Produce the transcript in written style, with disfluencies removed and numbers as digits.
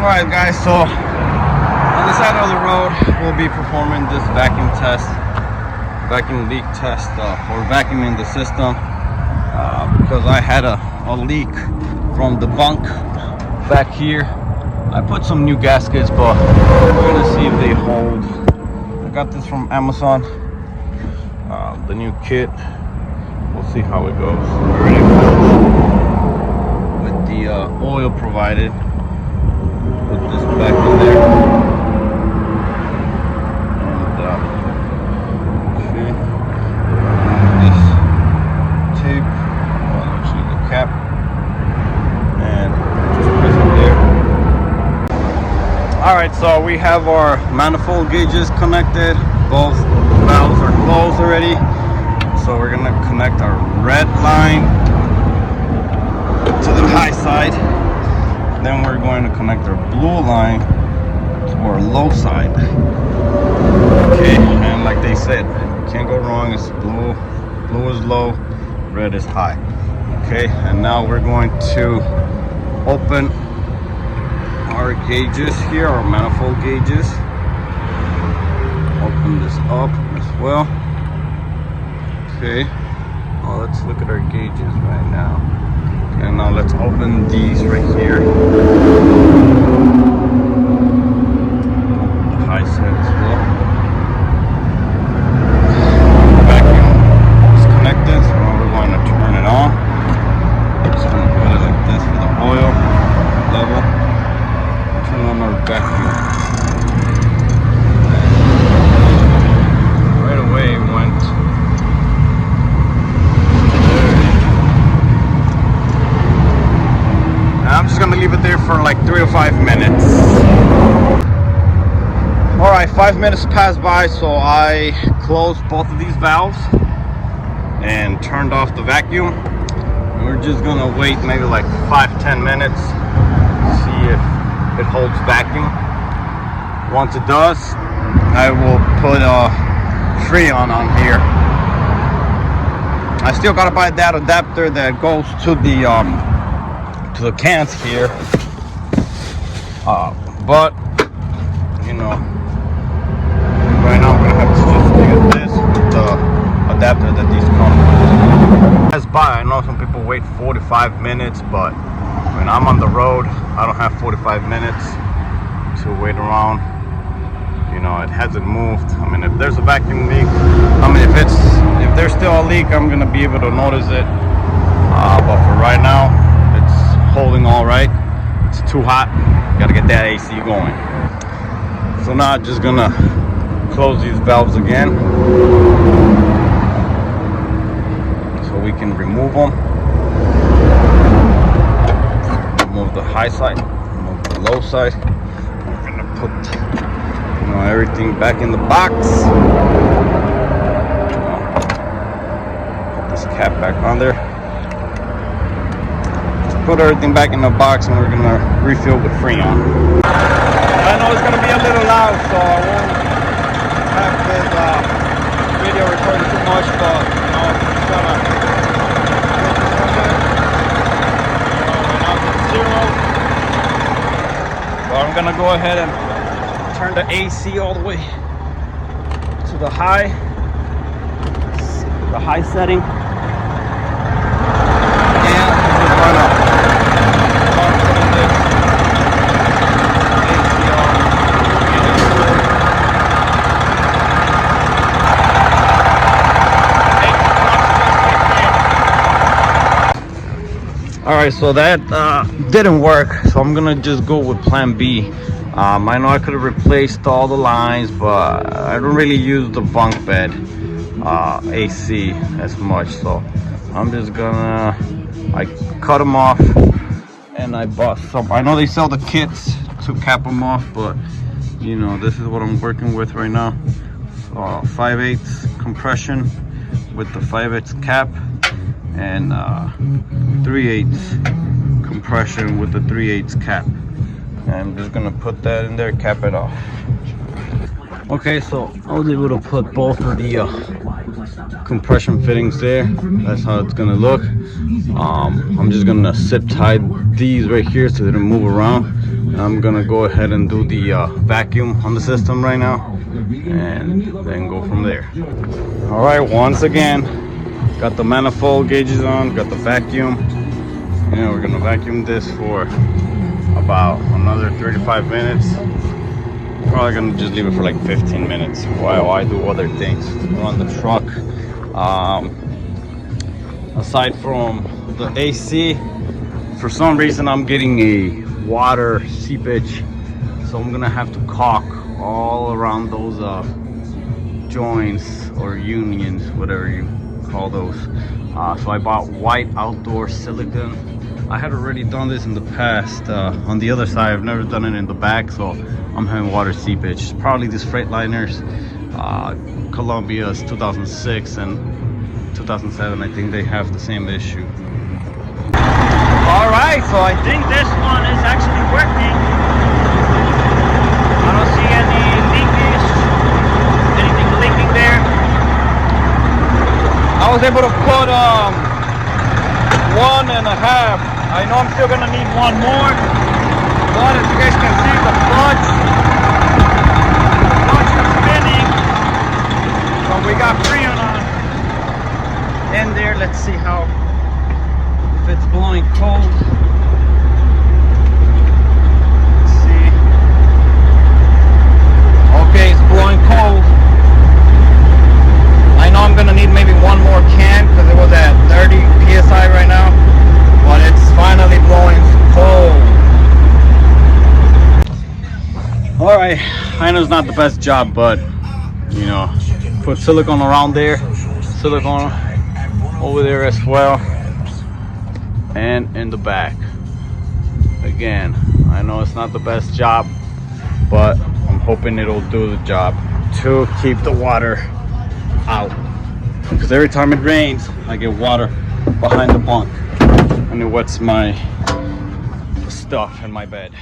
Alright guys, so on the side of the road we'll be performing this vacuum leak test or vacuuming the system because I had a leak from the bunk back here. I put some new gaskets, but we're gonna see if they hold. I got this from Amazon, the new kit. We'll see how it goes. Already with the oil provided. Put this back in there. And okay. This tape, well, actually the cap, and just press it there. All right, so we have our manifold gauges connected. Both valves are closed already. So we're gonna connect our red line to the high side. Then we're going to connect our blue line to our low side. Okay, and like they said, you can't go wrong. It's blue. Blue is low, red is high. Okay, and now we're going to open our gauges here, our manifold gauges. Open this up as well. Okay, well, let's look at our gauges right now. And now let's open these right here. The high side as well. The vacuum is connected, so now we're going to turn it on. Just going to put it like this for the oil level. Turn on our vacuum. Right away it went. I'm just gonna leave it there for like 3 to 5 minutes. All right, 5 minutes passed by, so I closed both of these valves and turned off the vacuum. And we're just gonna wait maybe like 5-10 minutes, see if it holds vacuum. Once it does, I will put a Freon on here. I still gotta buy that adapter that goes to the cans here, but you know, right now I'm gonna have to just stick at this with the adapter that these come with. As by, I know some people wait 45 minutes, but when I'm on the road, I don't have 45 minutes to wait around. You know, it hasn't moved. I mean, if there's a vacuum leak, I mean, if there's still a leak, I'm gonna be able to notice it. But for right now, holding all right. It's too hot. Gotta get that AC going. So now I'm just gonna close these valves again so we can remove them. Remove the high side, remove the low side. We're gonna put, you know, everything back in the box. Put this cap back on there. Put everything back in the box, and we're gonna refill with Freon. I know it's gonna be a little loud, so I won't have this video recorded too much, but you know, I'm just gonna when I'm at 0. So I'm gonna go ahead and turn the AC all the way to the high setting. And just run up. Alright, so that didn't work, so I'm gonna just go with plan B. I know I could have replaced all the lines, but I don't really use the bunk bed AC as much, so I'm just gonna, I cut them off, and I bought some. I know they sell the kits to cap them off, but you know, this is what I'm working with right now. 5/8 compression with the 5/8 cap, and 3/8 compression with the 3/8 cap. And I'm just gonna put that in there, cap it off. Okay, so I was able to put both of the compression fittings there. That's how it's gonna look. I'm just gonna zip tie these right here so they don't move around. I'm gonna go ahead and do the vacuum on the system right now, and then go from there. All right, once again, got the manifold gauges on, got the vacuum, and we're gonna vacuum this for about another 35 minutes. Probably gonna just leave it for like 15 minutes while I do other things on the truck. Aside from the AC, for some reason I'm getting a water seepage, so I'm gonna have to caulk all around those joints or unions, whatever you call those. So I bought white outdoor silicone. I had already done this in the past on the other side. I've never done it in the back, so I'm having water seepage. Probably these Freightliners Columbia's 2006 and 2007, I think they have the same issue. All right, so I think this one is actually working. I don't see any leakage, anything leaking there. I was able to put 1.5. I know I'm still gonna need one more, but as you guys can see, the clutch is spinning. So we got Freon on in there. Let's see how, if it's blowing cold. Let's see. Okay, it's blowing cold. I know I'm gonna need maybe one more can because it was at 30 psi right now, but it's finally blowing cold. All right, I know it's not the best job, but you know, put silicone around there, silicone over there as well, and in the back. Again, I know it's not the best job, but I'm hoping it'll do the job to keep the water out, because every time it rains I get water behind the bunk and it wets my stuff in my bed.